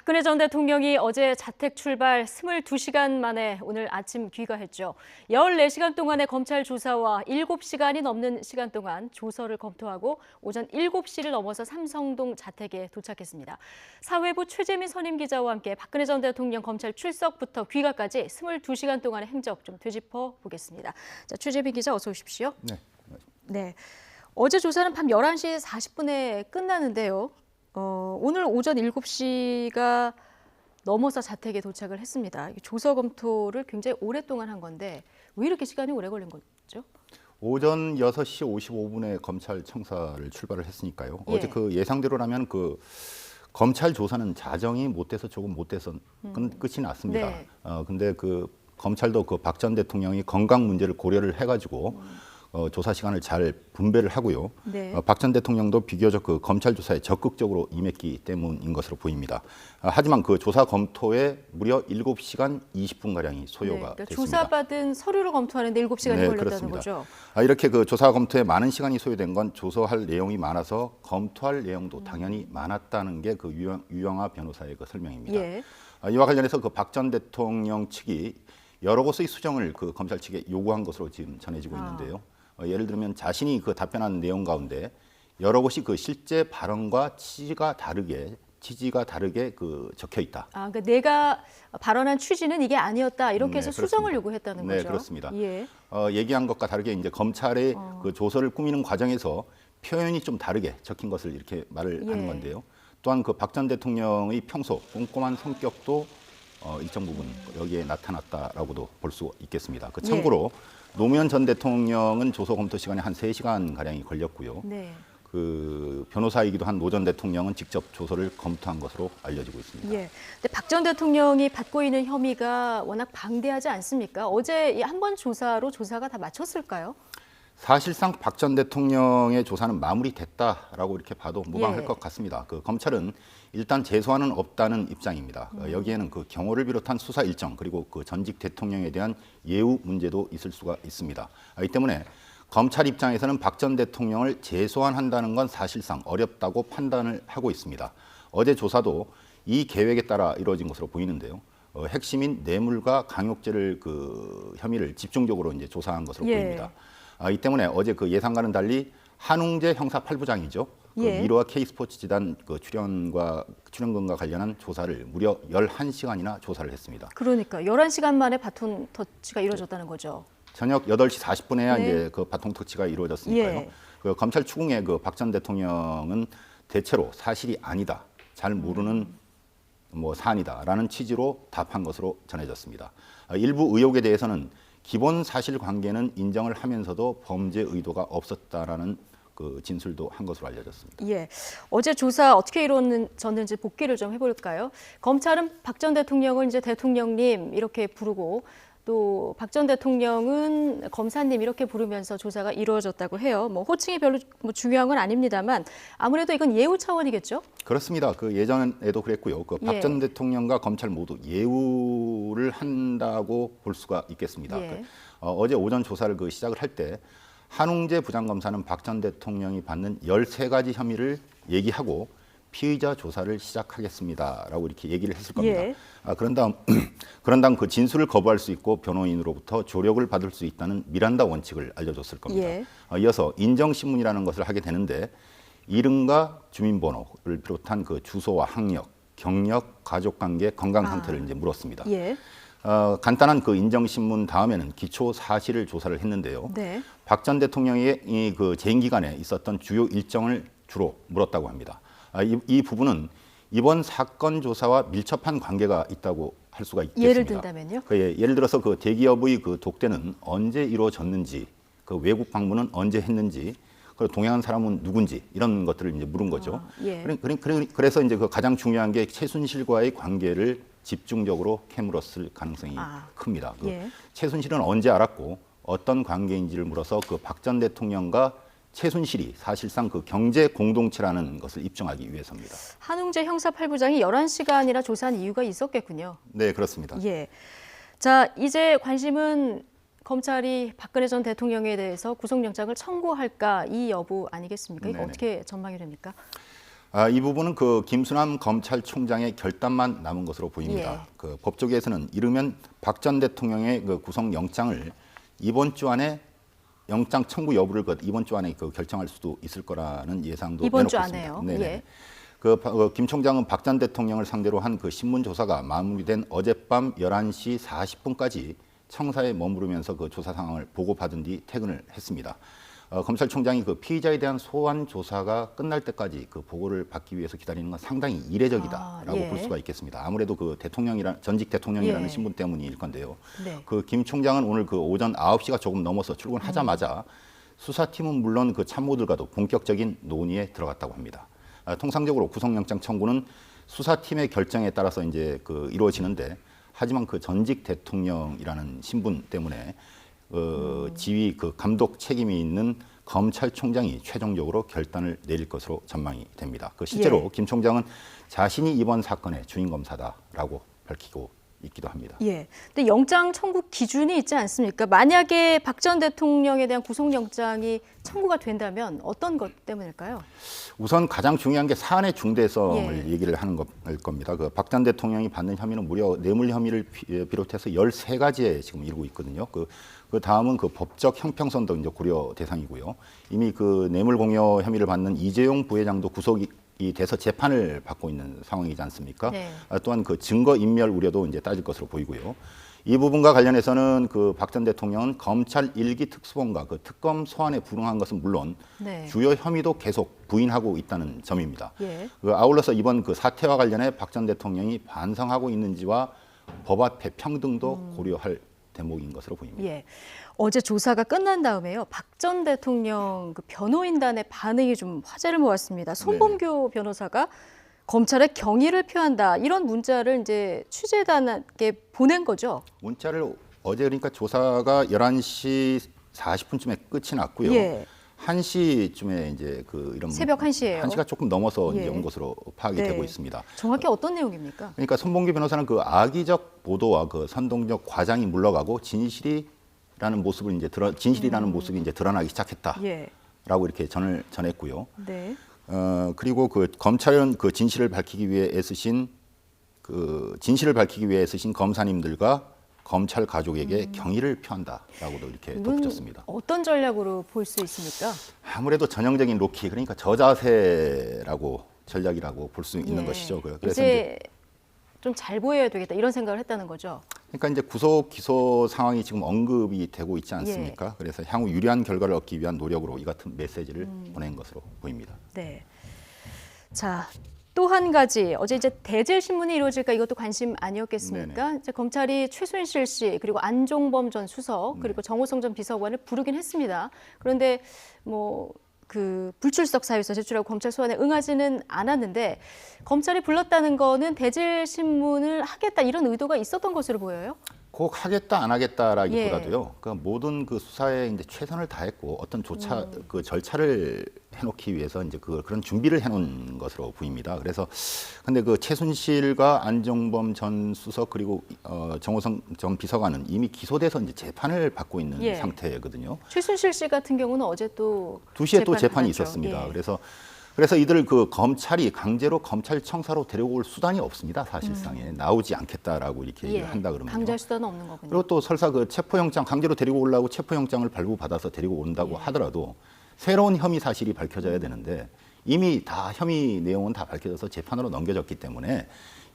박근혜 전 대통령이 어제 자택 출발 22시간 만에 오늘 아침 귀가했죠. 14시간 동안의 검찰 조사와 7시간이 넘는 시간 동안 조서를 검토하고 오전 7시를 넘어서 삼성동 자택에 도착했습니다. 사회부 최재민 선임 기자와 함께 박근혜 전 대통령 검찰 출석부터 귀가까지 22시간 동안의 행적 좀 되짚어 보겠습니다. 자, 최재민 기자 어서 오십시오. 네. 어제 조사는 밤 11시 40분에 끝나는데요. 오늘 오전 7시가 넘어서 자택에 도착을 했습니다. 조서 검토를 굉장히 오랫동안 한 건데 왜 이렇게 시간이 오래 걸린 거죠? 오전 6시 55분에 검찰 청사를 출발을 했으니까요. 예. 어제 그 예상대로라면 그 검찰 조사는 자정이 못 돼서 조금 못 돼서 끝이 났습니다. 네. 근데 그 검찰도 그 박 전 대통령이 건강 문제를 고려를 해가지고 조사 시간을 잘 분배를 하고요. 네. 박 전 대통령도 비교적 그 검찰 조사에 적극적으로 임했기 때문인 것으로 보입니다. 하지만 그 조사 검토에 무려 7시간 20분 가량이 소요가 그러니까 됐습니다. 조사받은 서류를 검토하는데 7시간이 걸렸다는 그렇습니다. 거죠. 이렇게 그 조사 검토에 많은 시간이 소요된 건 조사할 내용이 많아서 검토할 내용도 당연히 많았다는 게 그 유영하 변호사의 그 설명입니다. 예. 이와 관련해서 그 박 전 대통령 측이 여러 곳의 수정을 그 검찰 측에 요구한 것으로 지금 전해지고 있는데요. 예를 들면 자신이 그 답변한 내용 가운데 여러 곳이 그 실제 발언과 취지가 다르게 그 적혀 있다. 그러니까 내가 발언한 취지는 이게 아니었다 이렇게 해서 수정을 요구했다는 거죠. 네, 그렇습니다. 예. 얘기한 것과 다르게 이제 검찰의 그 조서를 꾸미는 과정에서 표현이 좀 다르게 적힌 것을 이렇게 말을 하는 건데요. 또한 그 박 전 대통령의 평소 꼼꼼한 성격도 일정 부분 여기에 나타났다라고도 볼 수 있겠습니다. 그 참고로 노무현 전 대통령은 조서 검토 시간이 한 3시간 가량이 걸렸고요. 네. 그 변호사이기도 한 노 전 대통령은 직접 조서를 검토한 것으로 알려지고 있습니다. 예. 근데 박 전 대통령이 받고 있는 혐의가 워낙 방대하지 않습니까? 어제 한 번 조사로 조사가 다 마쳤을까요? 사실상 박 전 대통령의 조사는 마무리됐다라고 이렇게 봐도 무방할 예. 것 같습니다. 그 검찰은 일단 재소안은 없다는 입장입니다. 여기에는 그 경호를 비롯한 수사 일정 그리고 그 전직 대통령에 대한 예우 문제도 있을 수가 있습니다. 이 때문에 검찰 입장에서는 박 전 대통령을 재소환한다는 건 사실상 어렵다고 판단을 하고 있습니다. 어제 조사도 이 계획에 따라 이루어진 것으로 보이는데요. 핵심인 뇌물과 강요죄를 그 혐의를 집중적으로 이제 조사한 것으로 보입니다. 이 때문에 어제 그 예상과는 달리 한웅재 형사 8부장이죠. 그 미르와 K스포츠 재단 그 출연금과 관련한 조사를 무려 11시간이나 조사를 했습니다. 그러니까 11시간 만에 바톤 터치가 이루어졌다는 거죠. 저녁 8시 40분에야 이제 그 바통 터치가 이루어졌으니까요. 예. 그 검찰 추궁에 그 박 전 대통령은 대체로 사실이 아니다, 잘 모르는 뭐 사안이다라는 취지로 답한 것으로 전해졌습니다. 일부 의혹에 대해서는 기본 사실관계는 인정을 하면서도 범죄 의도가 없었다라는 그 진술도 한 것으로 알려졌습니다. 예. 어제 조사 어떻게 이루어졌는지 복기를 좀 해볼까요? 검찰은 박 전 대통령을 이제 대통령님 이렇게 부르고 또 박 전 대통령은 검사님 이렇게 부르면서 조사가 이루어졌다고 해요. 뭐 호칭이 별로 뭐 중요한 건 아닙니다만 아무래도 이건 예우 차원이겠죠? 그렇습니다. 그 예전에도 그랬고요. 그 박 전 대통령과 검찰 모두 예우를 한다고 볼 수가 있겠습니다. 어제 오전 조사를 그 시작을 할 때 한웅재 부장검사는 박 전 대통령이 받는 13가지 혐의를 얘기하고 피의자 조사를 시작하겠습니다라고 이렇게 얘기를 했을 겁니다. 그런 다음 그 진술을 거부할 수 있고 변호인으로부터 조력을 받을 수 있다는 미란다 원칙을 알려줬을 겁니다. 이어서 인정신문이라는 것을 하게 되는데 이름과 주민번호를 비롯한 그 주소와 학력, 경력, 가족관계, 건강 상태를 이제 물었습니다. 간단한 그 인정신문 다음에는 기초 사실을 조사를 했는데요. 박 전 대통령의 이 그 재임 기간에 있었던 주요 일정을 주로 물었다고 합니다. 이 부분은 이번 사건 조사와 밀접한 관계가 있다고 할 수가 있겠습니다. 예를 든다면요? 예를 들어서 그 대기업의 그 독대는 언제 이루어졌는지, 그 외국 방문은 언제 했는지, 그리고 동행한 사람은 누군지 이런 것들을 이제 물은 거죠. 그래서 이제 그 가장 중요한 게 최순실과의 관계를 집중적으로 캐물었을 가능성이 큽니다. 최순실은 언제 알았고 어떤 관계인지를 물어서 그 박 전 대통령과 최순실이 사실상 그 경제 공동체라는 것을 입증하기 위해서입니다. 한웅재 형사 8부장이 11시간이나 조사한 이유가 있었겠군요. 네, 그렇습니다. 자, 이제 관심은 검찰이 박근혜 전 대통령에 대해서 구속영장을 청구할까 이 여부 아니겠습니까? 이거 어떻게 전망이 됩니까? 이 부분은 그 김수남 검찰총장의 결단만 남은 것으로 보입니다. 예. 그 법조계에서는 이르면 박 전 대통령의 그 구속영장을 이번 주 안에 영장 청구 여부를 이번 주 안에 그 결정할 수도 있을 거라는 예상도 이번 주 내놓고 있습니다. 안에요. 네네. 예. 김 총장은 박 전 대통령을 상대로 한 그 신문 조사가 마무리된 어젯밤 11시 40분까지 청사에 머무르면서 그 조사 상황을 보고받은 뒤 퇴근을 했습니다. 검찰총장이 그 피의자에 대한 소환 조사가 끝날 때까지 그 보고를 받기 위해서 기다리는 건 상당히 이례적이다라고 예. 볼 수가 있겠습니다. 아무래도 그 전직 대통령이라는 예. 신분 때문일 건데요. 네. 그 김 총장은 오늘 그 오전 9시가 조금 넘어서 출근하자마자 수사팀은 물론 그 참모들과도 본격적인 논의에 들어갔다고 합니다. 통상적으로 구속영장 청구는 수사팀의 결정에 따라서 이제 그 이루어지는데, 하지만 그 전직 대통령이라는 신분 때문에 지휘 그 감독 책임이 있는 검찰총장이 최종적으로 결단을 내릴 것으로 전망이 됩니다. 그 실제로 예. 김 총장은 자신이 이번 사건의 주인 검사다라고 밝히고 있기도 합니다. 예. 근데 영장 청구 기준이 있지 않습니까? 만약에 박 전 대통령에 대한 구속영장이 청구가 된다면 어떤 것 때문일까요? 우선 가장 중요한 게 사안의 중대성을 예. 얘기를 하는 걸 겁니다. 그 박 전 대통령이 받는 혐의는 무려 뇌물 혐의를 비롯해서 13가지에 지금 이르고 있거든요. 그 다음은 그 법적 형평성도 이제 고려 대상이고요. 이미 그 뇌물 공여 혐의를 받는 이재용 부회장도 구속이 돼서 재판을 받고 있는 상황이지 않습니까? 네. 또한 그 증거 인멸 우려도 이제 따질 것으로 보이고요. 이 부분과 관련해서는 그 박 전 대통령은 검찰 1기 특수본과 그 특검 소환에 불응한 것은 물론 네. 주요 혐의도 계속 부인하고 있다는 점입니다. 예. 아울러서 이번 그 사태와 관련해 박 전 대통령이 반성하고 있는지와 법 앞의 평등도 고려할 대목인 것으로 보입니다. 예. 어제 조사가 끝난 다음에요. 박 전 대통령 그 변호인단의 반응이 좀 화제를 모았습니다. 손범규 변호사가 검찰에 경의를 표한다, 이런 문자를 이제 취재단에게 보낸 거죠. 문자를 어제 그러니까 조사가 11시 40분쯤에 끝이 났고요. 예. 1시쯤에 이제 그 이런 새벽 1시예요. 1시가 조금 넘어서 예. 이제 온 것으로 파악이 네. 되고 있습니다. 정확히 어떤 내용입니까? 그러니까 손범규 변호사는 그 악의적 보도와 그 선동적 과장이 물러가고 진실이라는 모습이 이제 드러나기 시작했다라고 예. 이렇게 전했고요. 네. 그리고 그 검찰은 그 진실을 밝히기 위해 애쓰신 검사님들과 검찰 가족에게 경의를 표한다라고도 이렇게 덧붙였습니다. 어떤 전략으로 볼 수 있습니까? 아무래도 전형적인 로키, 그러니까 전략이라고 볼 수 있는 것이죠. 그래서 이제 좀 잘 보여야 되겠다, 이런 생각을 했다는 거죠. 그러니까 이제 구속 기소 상황이 지금 언급이 되고 있지 않습니까? 그래서 향후 유리한 결과를 얻기 위한 노력으로 이 같은 메시지를 보낸 것으로 보입니다. 네. 자, 또 한 가지, 어제 이제 대질 신문이 이루어질까, 이것도 관심 아니었겠습니까? 이제 검찰이 최순실 씨, 그리고 안종범 전 수석, 그리고 정호성 전 비서관을 부르긴 했습니다. 그런데 그 불출석 사유서 제출하고 검찰 소환에 응하지는 않았는데, 검찰이 불렀다는 거는 대질 신문을 하겠다, 이런 의도가 있었던 것으로 보여요. 꼭 하겠다 안 하겠다라기보다도요. 그 모든 그 수사에 이제 최선을 다했고 어떤 그 절차를 해놓기 위해서 이제 그런 준비를 해놓은 것으로 보입니다. 그래서 근데 그 최순실과 안종범 전 수석 그리고 정호성 전 비서관은 이미 기소돼서 이제 재판을 받고 있는 상태거든요. 최순실 씨 같은 경우는 어제 또 2시에 또 재판이 받았죠. 있었습니다. 그래서 이들을 그 검찰이 강제로 검찰청사로 데려올 수단이 없습니다. 사실상에 나오지 않겠다라고 이렇게 얘기를 한다 그러면요. 강제 수단은 없는 거군요. 그리고 또 설사 그 체포영장 강제로 데리고 오려고 체포영장을 발부받아서 데리고 온다고 하더라도 새로운 혐의 사실이 밝혀져야 되는데 이미 다 혐의 내용은 다 밝혀져서 재판으로 넘겨졌기 때문에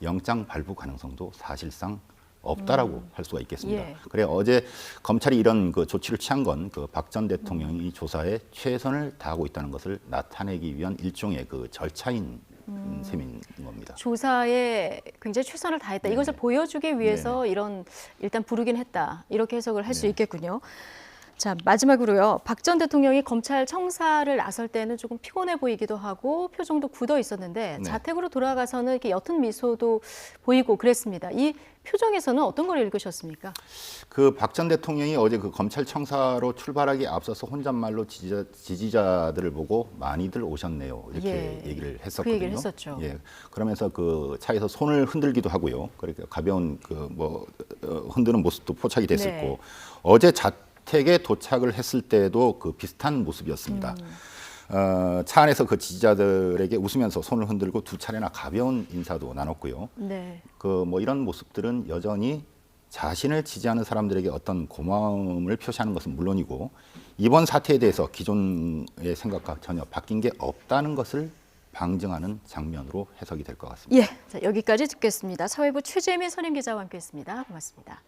영장 발부 가능성도 사실상 없다라고 할 수가 있겠습니다. 그래 어제 검찰이 이런 그 조치를 취한 건 그 박 전 대통령이 조사에 최선을 다하고 있다는 것을 나타내기 위한 일종의 그 절차인 셈인 겁니다. 조사에 굉장히 최선을 다했다. 이것을 보여주기 위해서 이런 일단 부르긴 했다, 이렇게 해석을 할 수 있겠군요. 자, 마지막으로요. 박 전 대통령이 검찰 청사를 나설 때는 조금 피곤해 보이기도 하고 표정도 굳어 있었는데 자택으로 돌아가서는 이렇게 옅은 미소도 보이고 그랬습니다. 이 표정에서는 어떤 걸 읽으셨습니까? 그 박 전 대통령이 어제 그 검찰 청사로 출발하기 앞서서 혼잣말로 지지자들을 보고 많이들 오셨네요, 이렇게 얘기를 했었거든요. 그 얘기를 했었죠. 그러면서 그 차에서 손을 흔들기도 하고요. 그러니까 가벼운 흔드는 모습도 포착이 됐었고 어제 자택에 도착을 했을 때도 그 비슷한 모습이었습니다. 차 안에서 그 지지자들에게 웃으면서 손을 흔들고 두 차례나 가벼운 인사도 나눴고요. 네. 이런 모습들은 여전히 자신을 지지하는 사람들에게 어떤 고마움을 표시하는 것은 물론이고 이번 사태에 대해서 기존의 생각과 전혀 바뀐 게 없다는 것을 방증하는 장면으로 해석이 될 것 같습니다. 예, 자, 여기까지 듣겠습니다. 사회부 최재민 선임기자와 함께했습니다. 고맙습니다.